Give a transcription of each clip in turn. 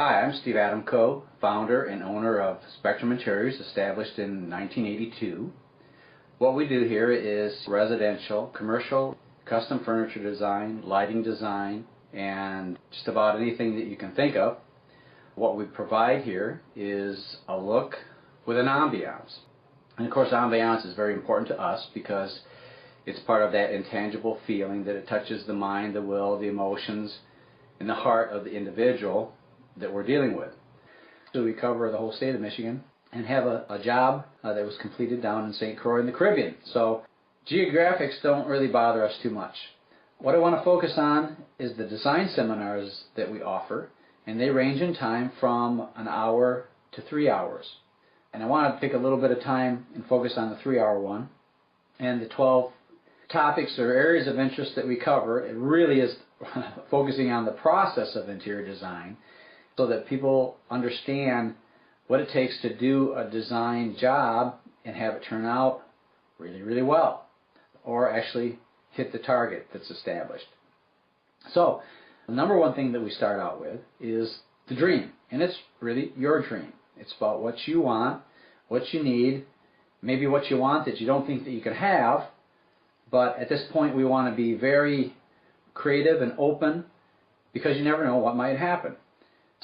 Hi, I'm Steve Adamko, founder and owner of Spectrum Interiors, established in 1982. What we do here is residential, commercial, custom furniture design, lighting design, and just about anything that you can think of. What we provide here is a look with an ambiance. And of course, ambiance is very important to us because it's part of that intangible feeling that it touches the mind, the will, the emotions, and the heart of the individual that we're dealing with. So we cover the whole state of Michigan and have a job that was completed down in St. Croix in the Caribbean. So geographics don't really bother us too much. What I want to focus on is the design seminars that we offer, and they range in time from an hour to 3 hours. And I want to take a little bit of time and focus on the 3-hour one. And the 12 topics or areas of interest that we cover, it really is focusing on the process of interior design, so that people understand what it takes to do a design job and have it turn out really, really well, or actually hit the target that's established. So the number one thing that we start out with is the dream, and it's really your dream. It's about what you want, what you need, maybe what you want that you don't think that you can have, but at this point we want to be very creative and open because you never know what might happen.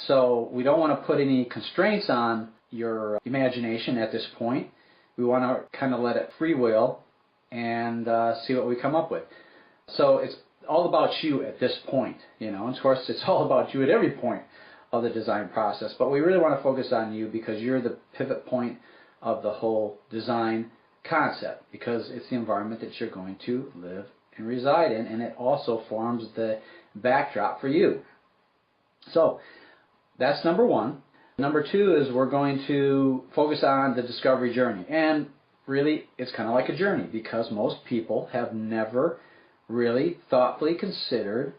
So we don't want to put any constraints on your imagination at this point. We want to kind of let it freewheel and see what we come up with. So it's all about you at this point, you know. And of course, it's all about you at every point of the design process. But we really want to focus on you because you're the pivot point of the whole design concept, because it's the environment that you're going to live and reside in, and it also forms the backdrop for you. So that's number one. Number two is we're going to focus on the discovery journey. And really, it's kind of like a journey because most people have never really thoughtfully considered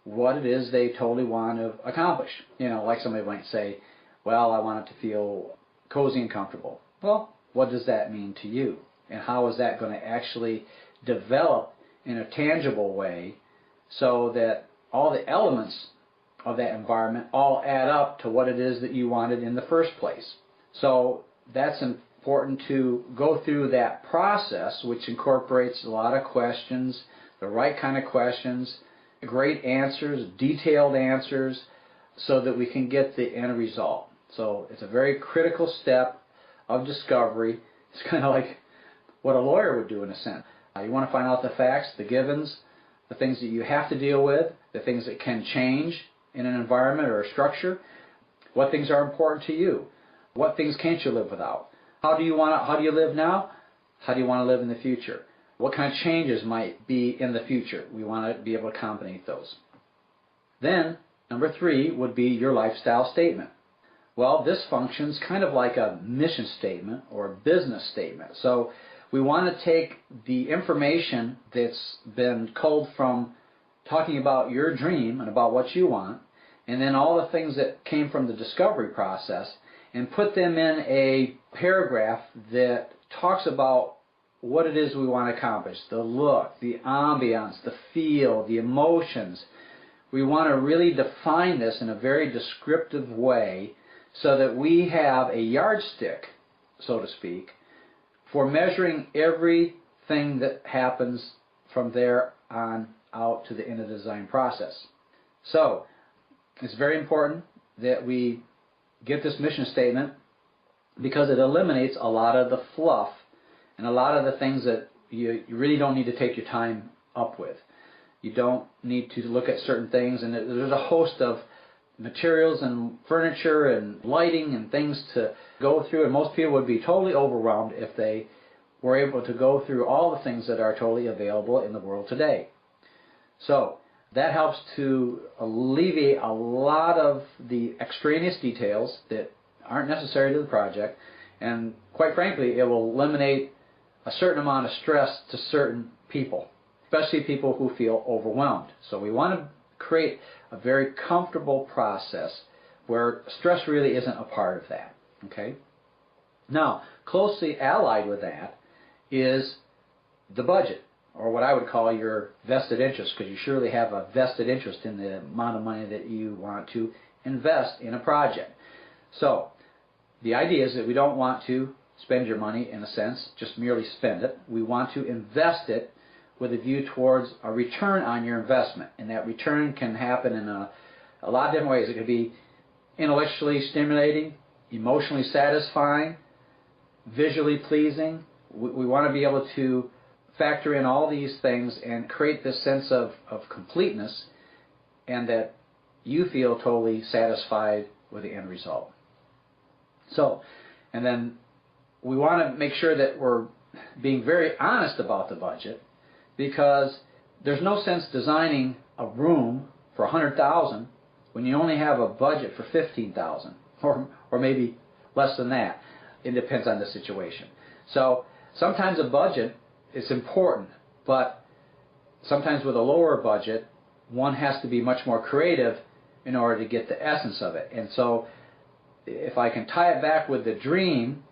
what it is they totally want to accomplish. You know, like somebody might say, well, I want it to feel cozy and comfortable. Well, what does that mean to you? And how is that going to actually develop in a tangible way so that all the elements of that environment all add up to what it is that you wanted in the first place? So that's important to go through that process, which incorporates a lot of questions, the right kind of questions, great answers, detailed answers, so that we can get the end result. So it's a very critical step of discovery. It's kind of like what a lawyer would do in a sense. You want to find out the facts, the givens, the things that you have to deal with, the things that can change in an environment or a structure, what things are important to you, what things can't you live without, how do you live now, how do you want to live in the future, what kind of changes might be in the future. We want to be able to accommodate those. Then number three would be your lifestyle statement. Well, this functions kind of like a mission statement or a business statement. So we want to take the information that's been culled from talking about your dream and about what you want, and then all the things that came from the discovery process, and put them in a paragraph that talks about what it is we want to accomplish, the look, the ambiance, the feel, the emotions. We want to really define this in a very descriptive way so that we have a yardstick, so to speak, for measuring everything that happens from there on out to the end of the design process. So it's very important that we get this mission statement because it eliminates a lot of the fluff and a lot of the things that you really don't need to take your time up with. You don't need to look at certain things, and there's a host of materials and furniture and lighting and things to go through, and most people would be totally overwhelmed if they were able to go through all the things that are totally available in the world today. So that helps to alleviate a lot of the extraneous details that aren't necessary to the project, and quite frankly, it will eliminate a certain amount of stress to certain people, especially people who feel overwhelmed. So we want to create a very comfortable process where stress really isn't a part of that. Okay? Now, closely allied with that is the budget, or what I would call your vested interest, because you surely have a vested interest in the amount of money that you want to invest in a project. So the idea is that we don't want to spend your money, in a sense, just merely spend it. We want to invest it with a view towards a return on your investment. And that return can happen in a lot of different ways. It could be intellectually stimulating, emotionally satisfying, visually pleasing. We want to be able to factor in all these things and create this sense of completeness, and that you feel totally satisfied with the end result. So, and then we want to make sure that we're being very honest about the budget, because there's no sense designing a room for $100,000 when you only have a budget for $15,000 or maybe less than that. It depends on the situation. So sometimes a budget is important, but sometimes with a lower budget, one has to be much more creative in order to get the essence of it. And so if I can tie it back with the dream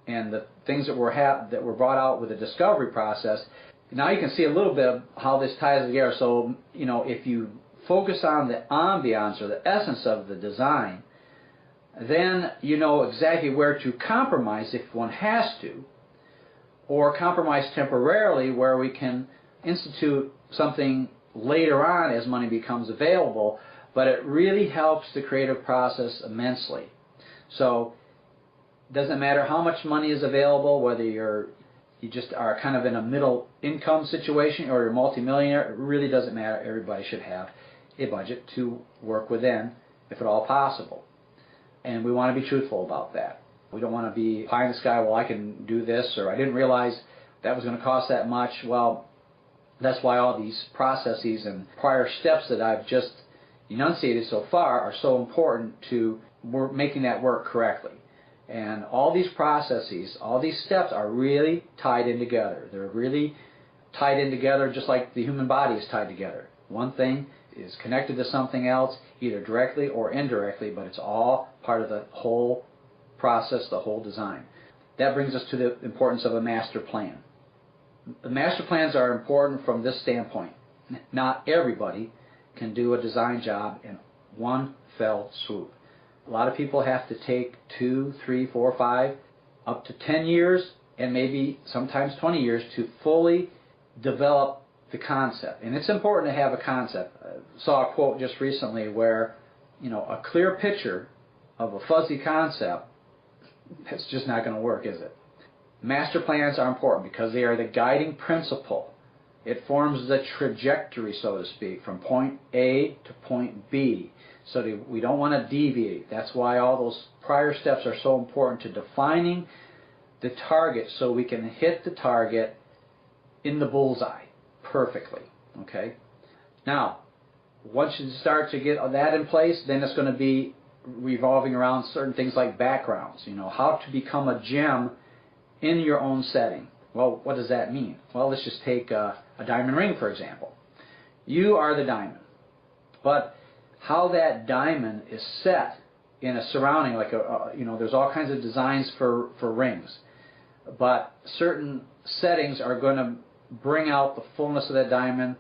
and the things that were brought out with the discovery process, now you can see a little bit of how this ties together. So, if you focus on the ambiance or the essence of the design, then you know exactly where to compromise if one has to, or compromise temporarily where we can institute something later on as money becomes available, but it really helps the creative process immensely. So it doesn't matter how much money is available, whether you just are kind of in a middle income situation or you're a multimillionaire, it really doesn't matter. Everybody should have a budget to work within, if at all possible. And we want to be truthful about that. We don't want to be pie in the sky, well, I can do this, or I didn't realize that was going to cost that much. Well, that's why all these processes and prior steps that I've just enunciated so far are so important to making that work correctly. And all these processes, all these steps are really tied in together. They're really tied in together just like the human body is tied together. One thing is connected to something else, either directly or indirectly, but it's all part of the whole process, the whole design. That brings us to the importance of a master plan. The master plans are important from this standpoint. Not everybody can do a design job in one fell swoop. A lot of people have to take 2, 3, 4, 5, up to 10 years, and maybe sometimes 20 years to fully develop the concept. And it's important to have a concept. I saw a quote just recently where, a clear picture of a fuzzy concept, that's just not going to work, is it? Master plans are important because they are the guiding principle. It forms the trajectory, so to speak, from point A to point B. So we don't want to deviate. That's why all those prior steps are so important to defining the target so we can hit the target in the bullseye perfectly. Okay? Now, once you start to get that in place, then it's going to be revolving around certain things like backgrounds. How to become a gem in your own setting. Well, what does that mean? Well, let's just take a diamond ring, for example. You are the diamond. But how that diamond is set in a surrounding, like there's all kinds of designs for rings, but certain settings are going to bring out the fullness of that diamond,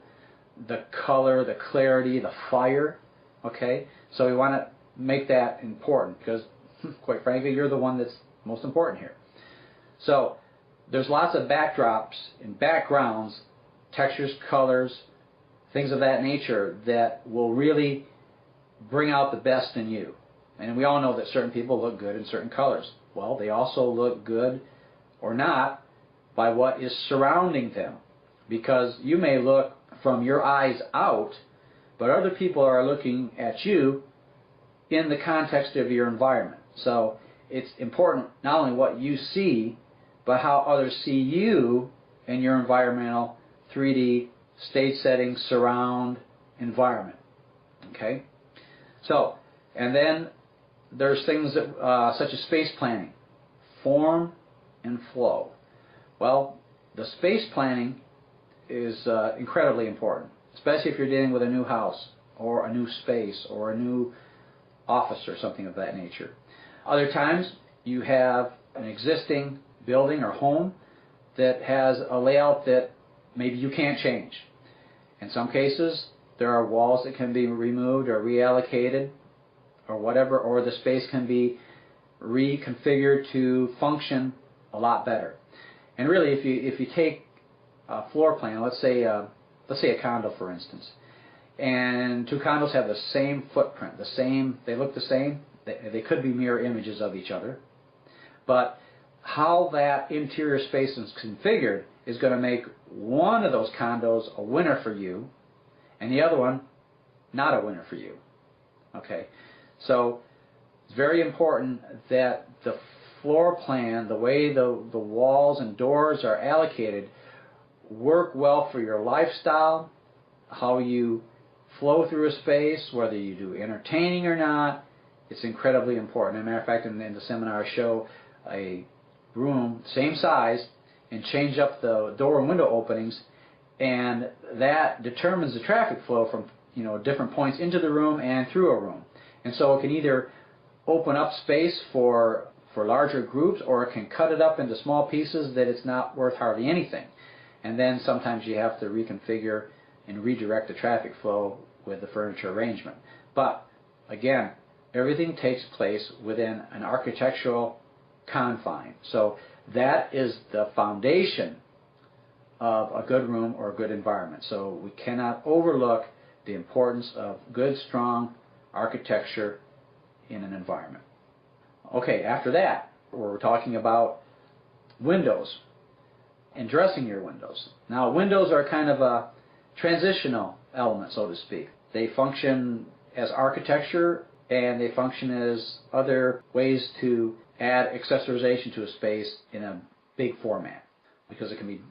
the color, the clarity, the fire. Okay, so we want to make that important because, quite frankly, you're the one that's most important here. So there's lots of backdrops and backgrounds, textures, colors, things of that nature that will really bring out the best in you. And we all know that certain people look good in certain colors. Well, they also look good or not by what is surrounding them. Because you may look from your eyes out, but other people are looking at you in the context of your environment. So it's important not only what you see, but how others see you in your environmental 3D stage setting, surround environment. Okay? So, and then there's things that, such as space planning, form and flow. Well, the space planning is incredibly important, especially if you're dealing with a new house or a new space or a new office or something of that nature. Other times you have an existing building or home that has a layout that maybe you can't change. In some cases, there are walls that can be removed or reallocated or whatever, or the space can be reconfigured to function a lot better. And really, if you take a floor plan, let's say a condo, for instance, and two condos have the same footprint, they look the same, they could be mirror images of each other, but how that interior space is configured is going to make one of those condos a winner for you and the other one not a winner for you. Okay, so it's very important that the floor plan, the way the walls and doors are allocated, work well for your lifestyle, how you flow through a space, whether you do entertaining or not. It's incredibly important. As a matter of fact, in the seminar I show a room, same size, and change up the door and window openings, and that determines the traffic flow from different points into the room and through a room. And so it can either open up space for larger groups, or it can cut it up into small pieces that it's not worth hardly anything. And then sometimes you have to reconfigure and redirect the traffic flow with the furniture arrangement. But again, everything takes place within an architectural confine. So that is the foundation of a good room or a good environment. So we cannot overlook the importance of good, strong architecture in an environment. Okay, after that, we're talking about windows and dressing your windows. Now, windows are kind of a transitional element, so to speak. They function as architecture, and they function as other ways to add accessorization to a space in a big format, because it can be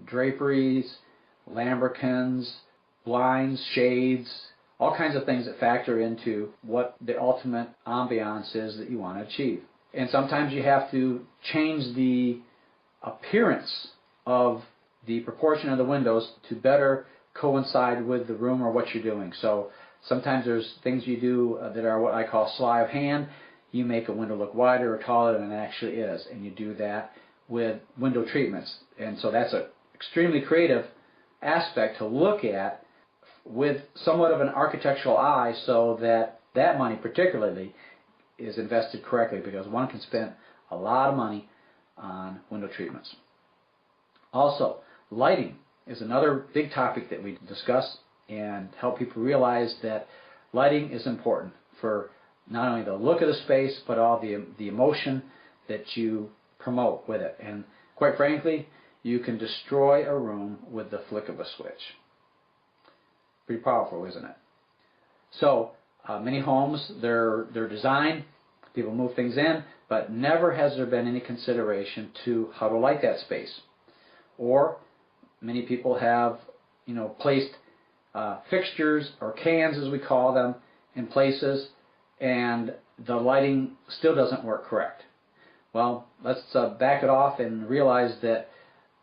draperies, lambrequins, blinds, shades, all kinds of things that factor into what the ultimate ambiance is that you want to achieve. And sometimes you have to change the appearance of the proportion of the windows to better coincide with the room or what you're doing. So sometimes there's things you do that are what I call sleight of hand. You make a window look wider or taller than it actually is, and you do that with window treatments. And so that's an extremely creative aspect to look at with somewhat of an architectural eye, so that that money particularly is invested correctly, because one can spend a lot of money on window treatments. Also, lighting is another big topic that we discuss and help people realize that lighting is important for not only the look of the space, but all the emotion that you promote with it. And quite frankly, you can destroy a room with the flick of a switch. Pretty powerful, isn't it? So many homes, they're designed, people move things in, but never has there been any consideration to how to light that space. Or many people have placed fixtures or cans, as we call them, in places, and the lighting still doesn't work correct. Well, let's back it off and realize that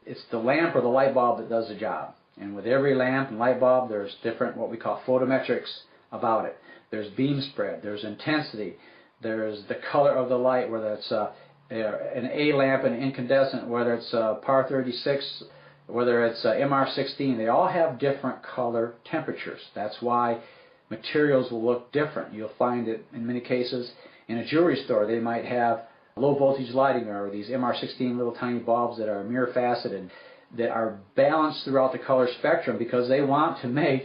it's the lamp or the light bulb that does the job. And with every lamp and light bulb, there's different what we call photometrics about it. There's beam spread, there's intensity, there's the color of the light, whether it's an A lamp, an incandescent, whether it's par 36, whether it's MR16. They all have different color temperatures. That's why materials will look different. You'll find it in many cases in a jewelry store. They might have low voltage lighting, or these MR16 little tiny bulbs that are mirror faceted, that are balanced throughout the color spectrum, because they want to make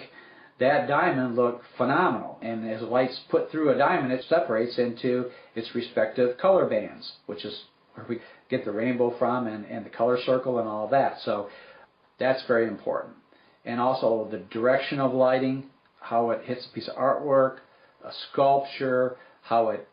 that diamond look phenomenal. And as light's put through a diamond, it separates into its respective color bands, which is where we get the rainbow from, and the color circle and all of that. So that's very important. And also the direction of lighting, how it hits a piece of artwork, a sculpture, how it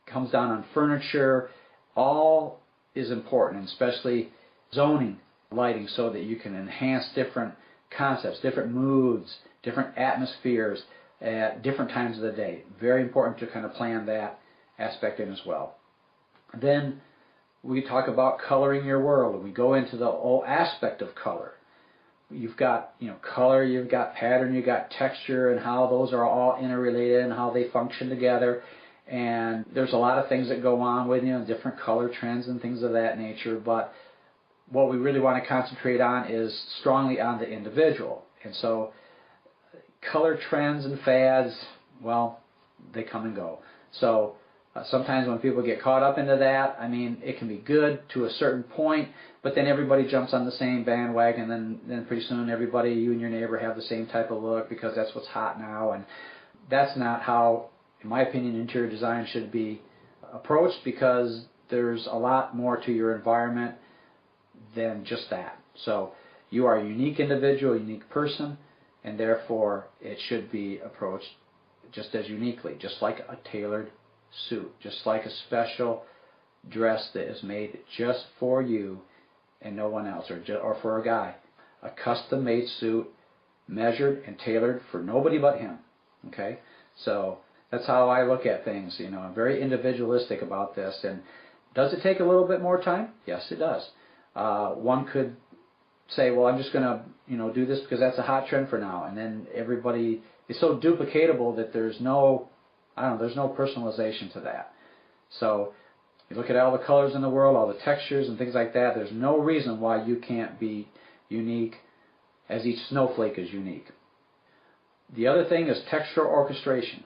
comes down on furniture, all is important, and especially zoning lighting, so that you can enhance different concepts, different moods, different atmospheres at different times of the day. Very important to kind of plan that aspect in as well. Then we talk about coloring your world, and we go into the whole aspect of color. You've got color, you've got pattern, you've got texture, and how those are all interrelated and how they function together. And there's a lot of things that go on with different color trends and things of that nature. But what we really want to concentrate on is strongly on the individual. And so color trends and fads, well, they come and go. So sometimes when people get caught up into that, I mean, it can be good to a certain point, but then everybody jumps on the same bandwagon, and then pretty soon everybody, you and your neighbor, have the same type of look because that's what's hot now. And that's not how, in my opinion, interior design should be approached, because there's a lot more to your environment than just that. So you are a unique individual, a unique person, and therefore it should be approached just as uniquely, just like a tailored suit, just like a special dress that is made just for you and no one else, or for a guy. A custom-made suit, measured and tailored for nobody but him. Okay? So that's how I look at things. You know, I'm very individualistic about this. And does it take a little bit more time? Yes, it does. One could say, well, I'm just going to, do this because that's a hot trend for now, and then everybody is so duplicatable that there's no personalization to that. So you look at all the colors in the world, all the textures and things like that. There's no reason why you can't be unique, as each snowflake is unique. The other thing is textural orchestration.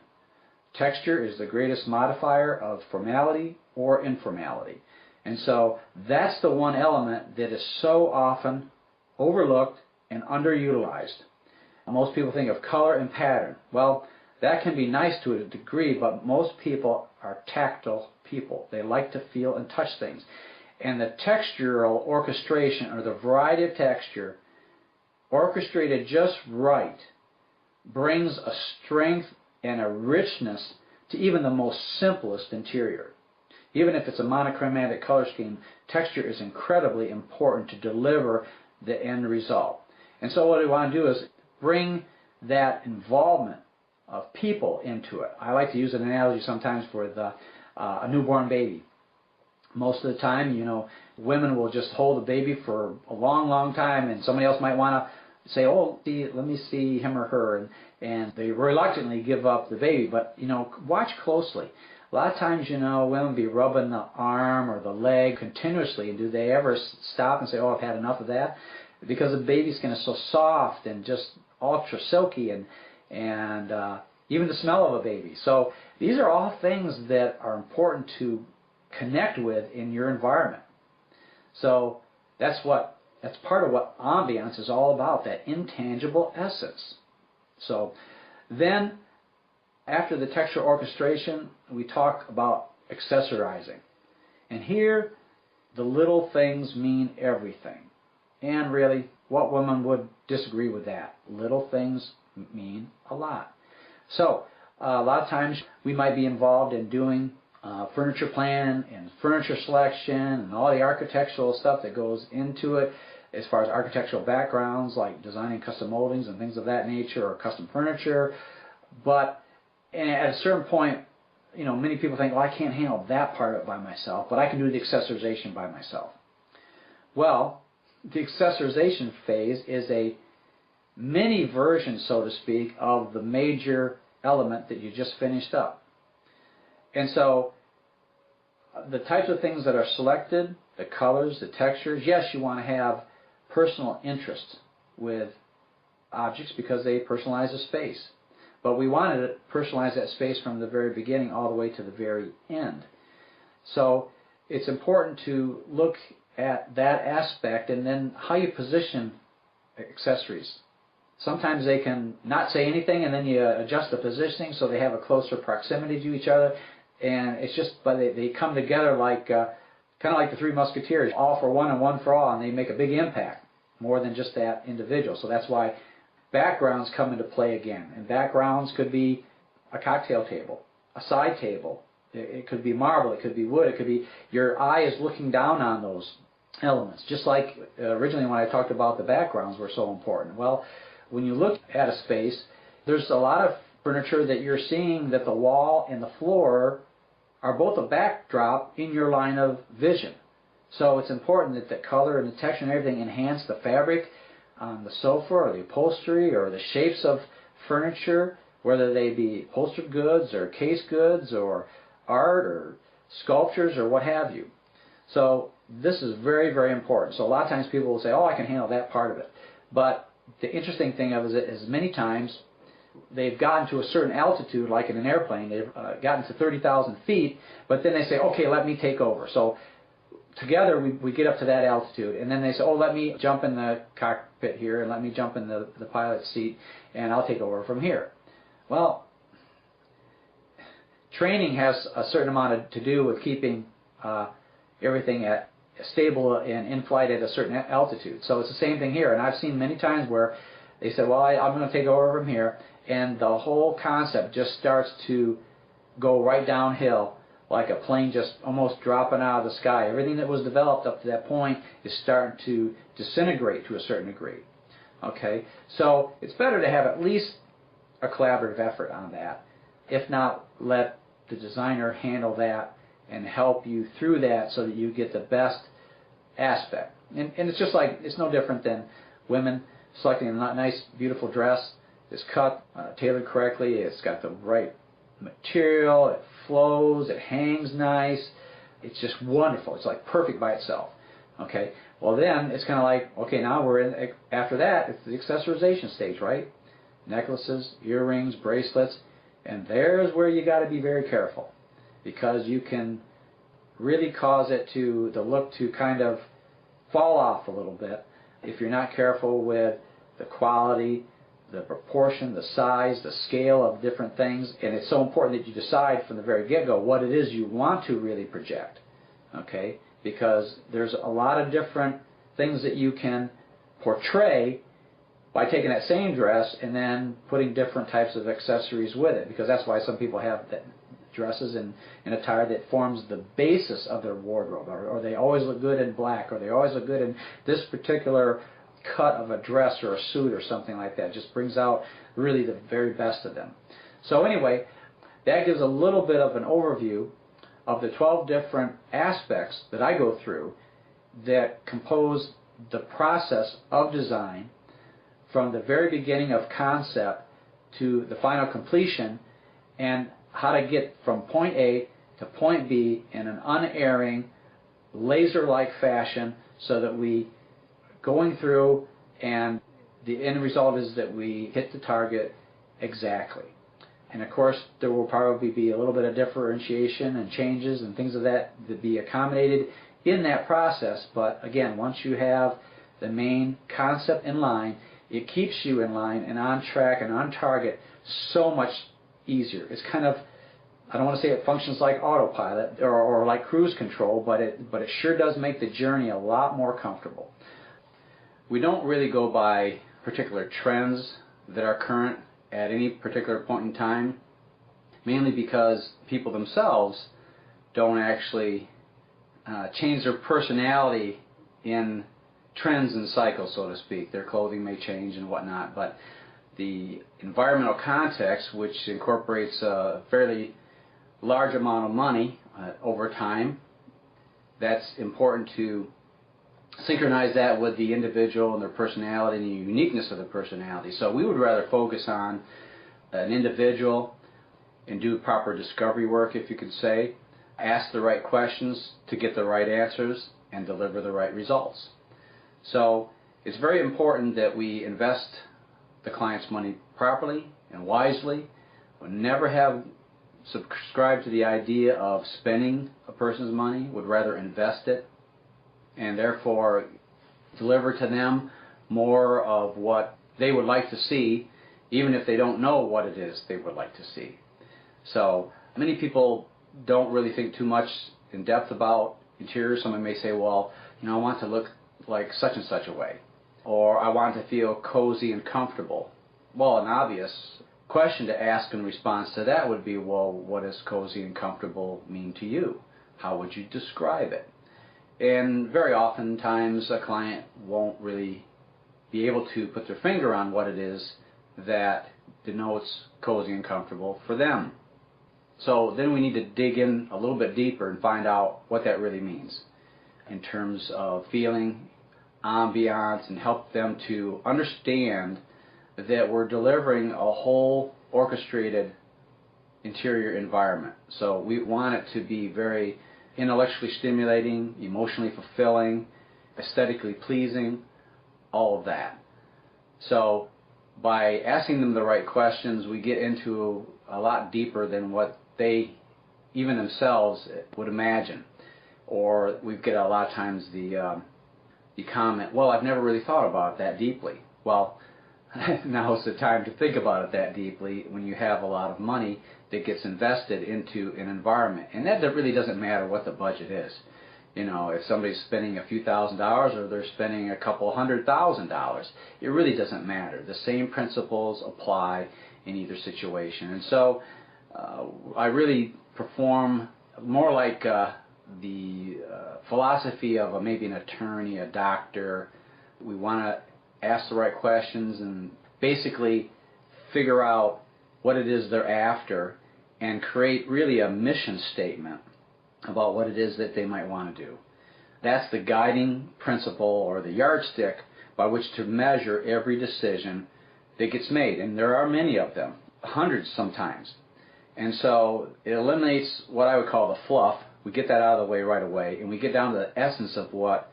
Texture is the greatest modifier of formality or informality. And so that's the one element that is so often overlooked and underutilized. Most people think of color and pattern. Well, that can be nice to a degree, but most people are tactile people. They like to feel and touch things. And the textural orchestration, or the variety of texture, orchestrated just right, brings a strength and a richness to even the most simplest interior. Even if it's a monochromatic color scheme, texture is incredibly important to deliver the end result. And so what we want to do is bring that involvement of people into it. I like to use an analogy sometimes for a newborn baby. Most of the time, women will just hold the baby for a long, long time, and somebody else might want to say, oh, let me see him or her, and they reluctantly give up the baby. But, watch closely. A lot of times, women be rubbing the arm or the leg continuously, and do they ever stop and say, oh, I've had enough of that? Because the baby skin is so soft and just ultra silky, and even the smell of a baby. So these are all things that are important to connect with in your environment. So that's part of what Ambiance is all about, that intangible essence. So then, after the textural orchestration, we talk about accessorizing. And here, the little things mean everything. And really, what woman would disagree with that? Little things mean a lot. So, a lot of times we might be involved in doing furniture plan and furniture selection and all the architectural stuff that goes into it, as far as architectural backgrounds like designing custom moldings and things of that nature, or custom furniture. But at a certain point, many people think, well, I can't handle that part of it by myself, but I can do the accessorization by myself. Well, the accessorization phase is a mini version, so to speak, of the major element that you just finished up. And so the types of things that are selected, the colors, the textures, yes, you want to have personal interest with objects because they personalize a space. But we wanted to personalize that space from the very beginning all the way to the very end. So it's important to look at that aspect, and then how you position accessories. Sometimes they can not say anything, and then you adjust the positioning so they have a closer proximity to each other, and it's just, but they come together like kind of like the Three Musketeers, all for one and one for all, and they make a big impact more than just that individual. So that's why backgrounds come into play again. And backgrounds could be a cocktail table, a side table. It could be marble, it could be wood, it could be your eye is looking down on those elements. Just like originally when I talked about the backgrounds were so important. Well, when you look at a space, there's a lot of furniture that you're seeing that the wall and the floor are both a backdrop in your line of vision. So it's important that the color and the texture and everything enhance the fabric on the sofa or the upholstery or the shapes of furniture, whether they be upholstered goods or case goods or art or sculptures or what have you. So this is very, very important. So a lot of times people will say, oh, I can handle that part of it. But the interesting thing of it is many times they've gotten to a certain altitude, like in an airplane, they've gotten to 30,000 feet, but then they say, okay, let me take over. So together we get up to that altitude, and then they say, oh, let me jump in the cockpit here, and let me jump in the pilot's seat, and I'll take over from here. Well, training has a certain amount to do with keeping everything stable and in flight at a certain altitude. So it's the same thing here, and I've seen many times where they said, well, I'm going to take over from here, and the whole concept just starts to go right downhill, like a plane just almost dropping out of the sky. Everything that was developed up to that point is starting to disintegrate to a certain degree. Okay, so it's better to have at least a collaborative effort on that. If not, let the designer handle that and help you through that so that you get the best aspect. And it's just like, it's no different than women selecting a nice, beautiful dress. It's cut, tailored correctly, it's got the right material, it flows, it hangs nice, it's just wonderful. It's like perfect by itself. Okay, well then it's kind of like, okay, now we're in, after that, it's the accessorization stage, right? Necklaces, earrings, bracelets, and there's where you got to be very careful, because you can really cause the look to kind of fall off a little bit if you're not careful with the quality, the proportion, the size, the scale of different things. And it's so important that you decide from the very get-go what it is you want to really project, okay? Because there's a lot of different things that you can portray by taking that same dress and then putting different types of accessories with it, because that's why some people have dresses and attire that forms the basis of their wardrobe, or they always look good in black, or they always look good in this particular cut of a dress or a suit or something like that. It just brings out really the very best of them. So anyway, that gives a little bit of an overview of the 12 different aspects that I go through that compose the process of design from the very beginning of concept to the final completion, and how to get from point A to point B in an unerring, laser-like fashion, so that we going through and the end result is that we hit the target exactly. And of course there will probably be a little bit of differentiation and changes and things of that to be accommodated in that process, but again, once you have the main concept in line, it keeps you in line and on track and on target so much easier. It's kind of, I don't want to say it functions like autopilot or like cruise control, but it sure does make the journey a lot more comfortable. We don't really go by particular trends that are current at any particular point in time, mainly because people themselves don't actually change their personality in trends and cycles, so to speak. Their clothing may change and whatnot, but the environmental context, which incorporates a fairly large amount of money over time, that's important to synchronize that with the individual and their personality and the uniqueness of the personality. So we would rather focus on an individual and do proper discovery work, if you could say, ask the right questions to get the right answers and deliver the right results. So it's very important that we invest the client's money properly and wisely. We'll never have subscribed to the idea of spending a person's money, would rather invest it, and therefore deliver to them more of what they would like to see, even if they don't know what it is they would like to see. So many people don't really think too much in depth about interiors. Someone may say, well, I want to look like such and such a way, or I want to feel cozy and comfortable. Well, an obvious question to ask in response to that would be, well, what does cozy and comfortable mean to you? How would you describe it? And very oftentimes a client won't really be able to put their finger on what it is that denotes cozy and comfortable for them. So then we need to dig in a little bit deeper and find out what that really means in terms of feeling, ambiance, and help them to understand that we're delivering a whole orchestrated interior environment. So we want it to be very intellectually stimulating, emotionally fulfilling, aesthetically pleasing, all of that. So by asking them the right questions, we get into a lot deeper than what they even themselves would imagine. Or we get a lot of times the comment, well, I've never really thought about it that deeply. Well, now's the time to think about it that deeply when you have a lot of money that gets invested into an environment. And that really doesn't matter what the budget is. You know, if somebody's spending a few $1,000s or they're spending a couple $100,000, it really doesn't matter. The same principles apply in either situation. And so I really perform more like the philosophy of maybe an attorney, a doctor. We want to ask the right questions and basically figure out what it is they're after and create really a mission statement about what it is that they might want to do. That's the guiding principle or the yardstick by which to measure every decision that gets made. And there are many of them, hundreds sometimes. And so it eliminates what I would call the fluff. We get that out of the way right away, and we get down to the essence of what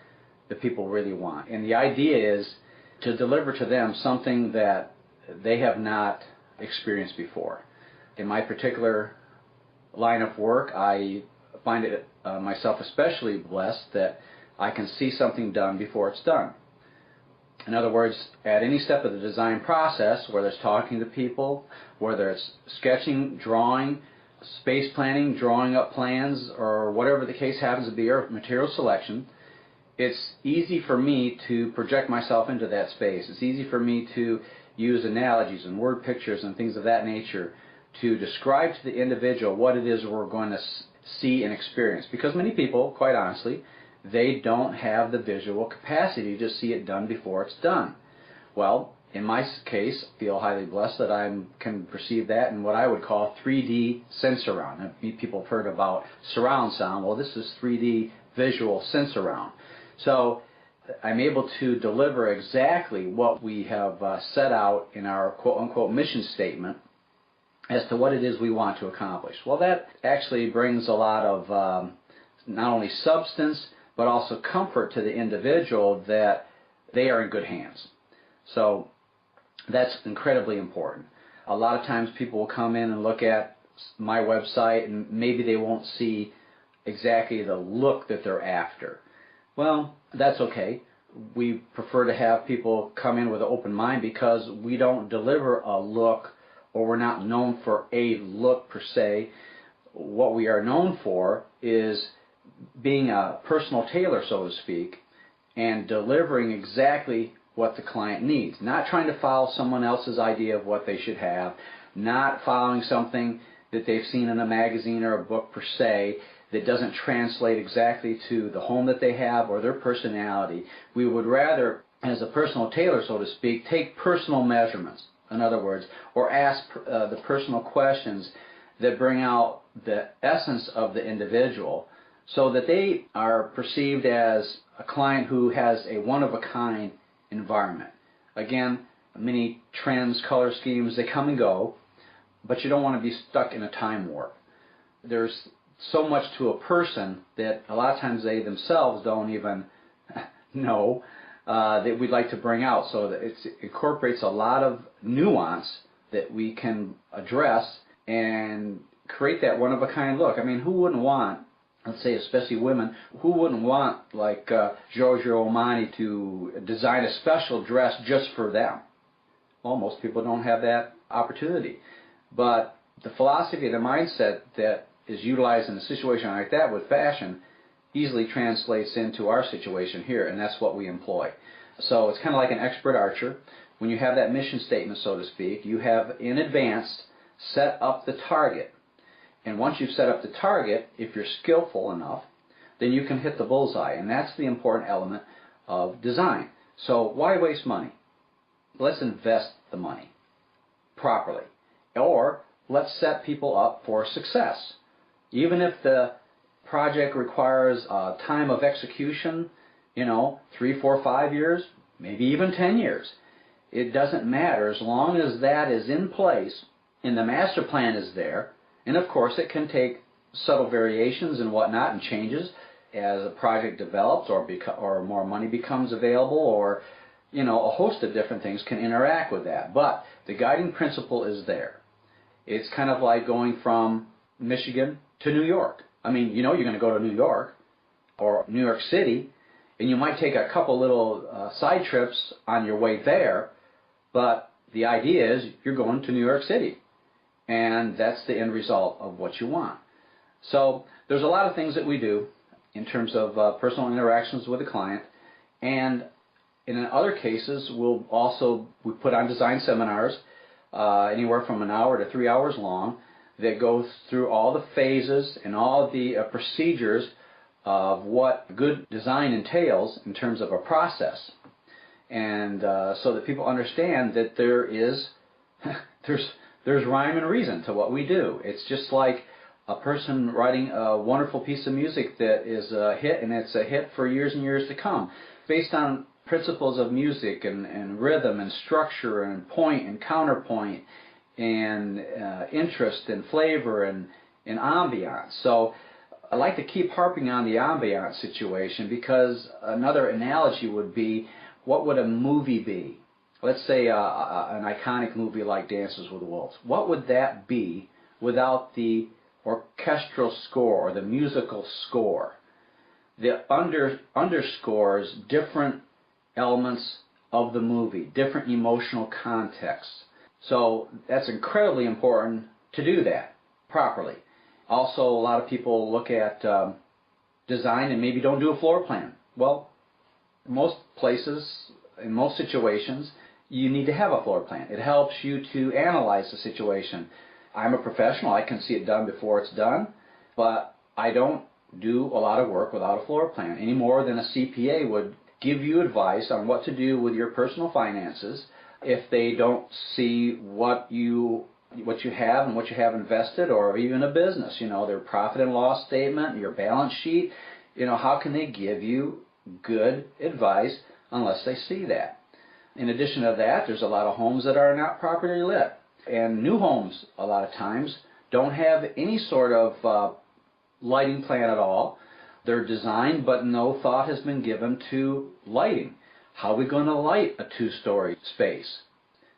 the people really want. And the idea is to deliver to them something that they have not experienced before. In my particular line of work, I find it myself especially blessed that I can see something done before it's done. In other words, at any step of the design process, whether it's talking to people, whether it's sketching, drawing, space planning, drawing up plans, or whatever the case happens to be, or material selection, it's easy for me to project myself into that space. It's easy for me to use analogies and word pictures and things of that nature to describe to the individual what it is we're going to see and experience. Because many people, quite honestly, they don't have the visual capacity to see it done before it's done. Well, in my case, I feel highly blessed that I can perceive that in what I would call 3D sense surround. Now, people have heard about surround sound. Well, this is 3D visual sense surround. So I'm able to deliver exactly what we have set out in our quote-unquote mission statement as to what it is we want to accomplish. Well, that actually brings a lot of not only substance, but also comfort to the individual that they are in good hands. So that's incredibly important. A lot of times people will come in and look at my website and maybe they won't see exactly the look that they're after. Well, that's okay. We prefer to have people come in with an open mind because we don't deliver a look, or we're not known for a look per se. What we are known for is being a personal tailor, so to speak, and delivering exactly what the client needs. Not trying to follow someone else's idea of what they should have, not following something that they've seen in a magazine or a book per se that doesn't translate exactly to the home that they have or their personality. We would rather, as a personal tailor, so to speak, take personal measurements, in other words, or ask the personal questions that bring out the essence of the individual so that they are perceived as a client who has a one-of-a-kind environment. Again, many trends, color schemes, they come and go, but you don't want to be stuck in a time warp. There's so much to a person that a lot of times they themselves don't even know that we'd like to bring out. So that it incorporates a lot of nuance that we can address and create that one-of-a-kind look. I mean, who wouldn't want, let's say especially women, who wouldn't want like Giorgio Armani to design a special dress just for them? Well, most people don't have that opportunity. But the philosophy, the mindset that is utilized in a situation like that with fashion easily translates into our situation here, and that's what we employ. So it's kind of like an expert archer. When you have that mission statement, so to speak, you have in advance set up the target. And once you've set up the target, if you're skillful enough, then you can hit the bullseye. And that's the important element of design. So why waste money? Let's invest the money properly. Or let's set people up for success. Even if the project requires a time of execution, 3, 4, 5 years, maybe even 10 years. It doesn't matter as long as that is in place and the master plan is there. And of course it can take subtle variations and whatnot and changes as a project develops or more money becomes available or a host of different things can interact with that. But the guiding principle is there. It's kind of like going from Michigan to New York. I mean, you're going to go to New York or New York City, and you might take a couple little side trips on your way there, but the idea is you're going to New York City, and that's the end result of what you want. So there's a lot of things that we do in terms of personal interactions with the client, and in other cases we put on design seminars anywhere from an hour to 3 hours long that go through all the phases and all the procedures of what good design entails in terms of a process, and so that people understand that there's rhyme and reason to what we do. It's just like a person writing a wonderful piece of music that is a hit, and it's a hit for years and years to come, based on principles of music and rhythm and structure and point and counterpoint and interest and flavor and ambiance. So I like to keep harping on the ambiance situation, because another analogy would be, what would a movie be? Let's say an iconic movie like Dances with Wolves. What would that be without the orchestral score or the musical score that underscores different elements of the movie, different emotional contexts? So that's incredibly important to do that properly. Also, a lot of people look at design and maybe don't do a floor plan. Well, most places, in most situations, you need to have a floor plan. It helps you to analyze the situation. I'm a professional. I can see it done before it's done, but I don't do a lot of work without a floor plan, any more than a CPA would give you advice on what to do with your personal finances if they don't see what you have and what you have invested, or even a business, their profit and loss statement, your balance sheet. How can they give you good advice unless they see that? In addition to that, there's a lot of homes that are not properly lit. And new homes, a lot of times, don't have any sort of lighting plan at all. They're designed, but no thought has been given to lighting. How are we going to light a two-story space?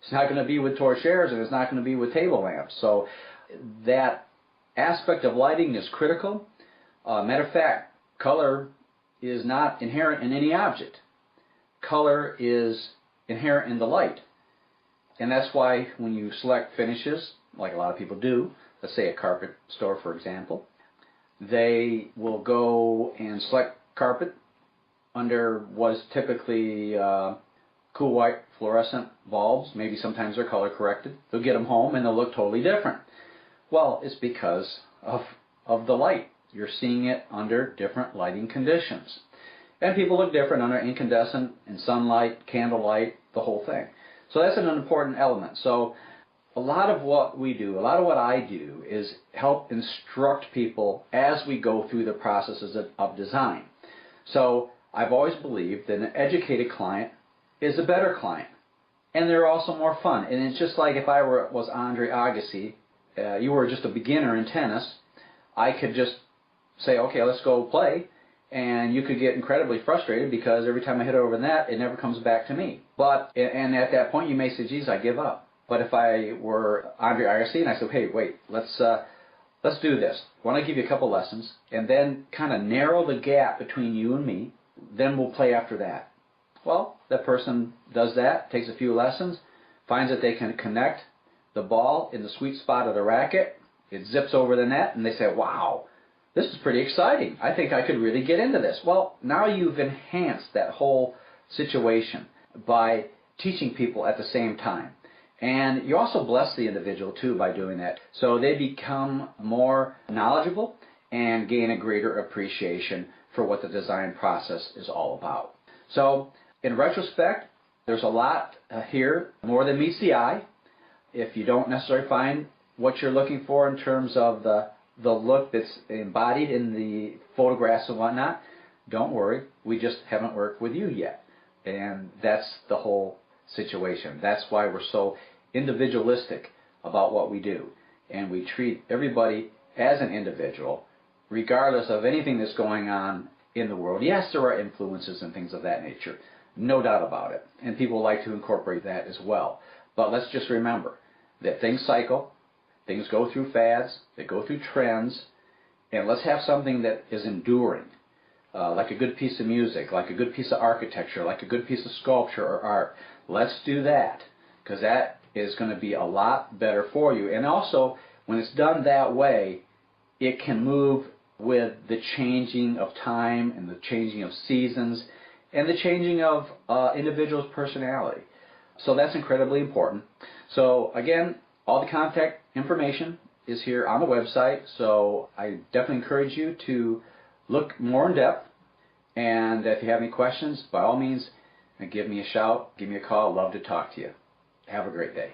It's not going to be with torchères, and it's not going to be with table lamps. So that aspect of lighting is critical. Matter of fact, color is not inherent in any object. Color is inherent in the light. And that's why when you select finishes, like a lot of people do, let's say a carpet store, for example, they will go and select carpet under what is typically cool white fluorescent bulbs. Maybe sometimes they're color corrected. They'll get them home and they'll look totally different. Well, it's because of the light. You're seeing it under different lighting conditions. And people look different under incandescent and sunlight, candlelight, the whole thing. So that's an important element. So a lot of what we do, a lot of what I do, is help instruct people as we go through the processes of design. So I've always believed that an educated client is a better client. And they're also more fun. And it's just like if I was Andre Agassi, you were just a beginner in tennis, I could just say, okay, let's go play. And you could get incredibly frustrated because every time I hit over the net, it never comes back to me. And at that point, you may say, geez, I give up. But if I were Andre Agassi and I said, hey, wait, let's do this. Why don't I give you a couple lessons and then kind of narrow the gap between you and me, then we'll play after that. Well, that person does that, takes a few lessons, finds that they can connect the ball in the sweet spot of the racket, it zips over the net, and they say, wow, this is pretty exciting. I think I could really get into this. Well, now you've enhanced that whole situation by teaching people at the same time. And you also bless the individual, too, by doing that. So they become more knowledgeable and gain a greater appreciation for what the design process is all about. So in retrospect, there's a lot here, more than meets the eye. If you don't necessarily find what you're looking for in terms of the look that's embodied in the photographs and whatnot, don't worry. We just haven't worked with you yet. And that's the whole situation. That's why we're so individualistic about what we do. And we treat everybody as an individual, regardless of anything that's going on in the world. Yes, there are influences and things of that nature, no doubt about it. And people like to incorporate that as well. But let's just remember that things cycle, things go through fads, they go through trends, and let's have something that is enduring, like a good piece of music, like a good piece of architecture, like a good piece of sculpture or art. Let's do that, because that is going to be a lot better for you. And also, when it's done that way, it can move with the changing of time and the changing of seasons and the changing of individuals' personality. So that's incredibly important. So again, all the contact information is here on the website, so I definitely encourage you to look more in depth. And if you have any questions, by all means, give me a shout, give me a call. I'd love to talk to you. Have a great day.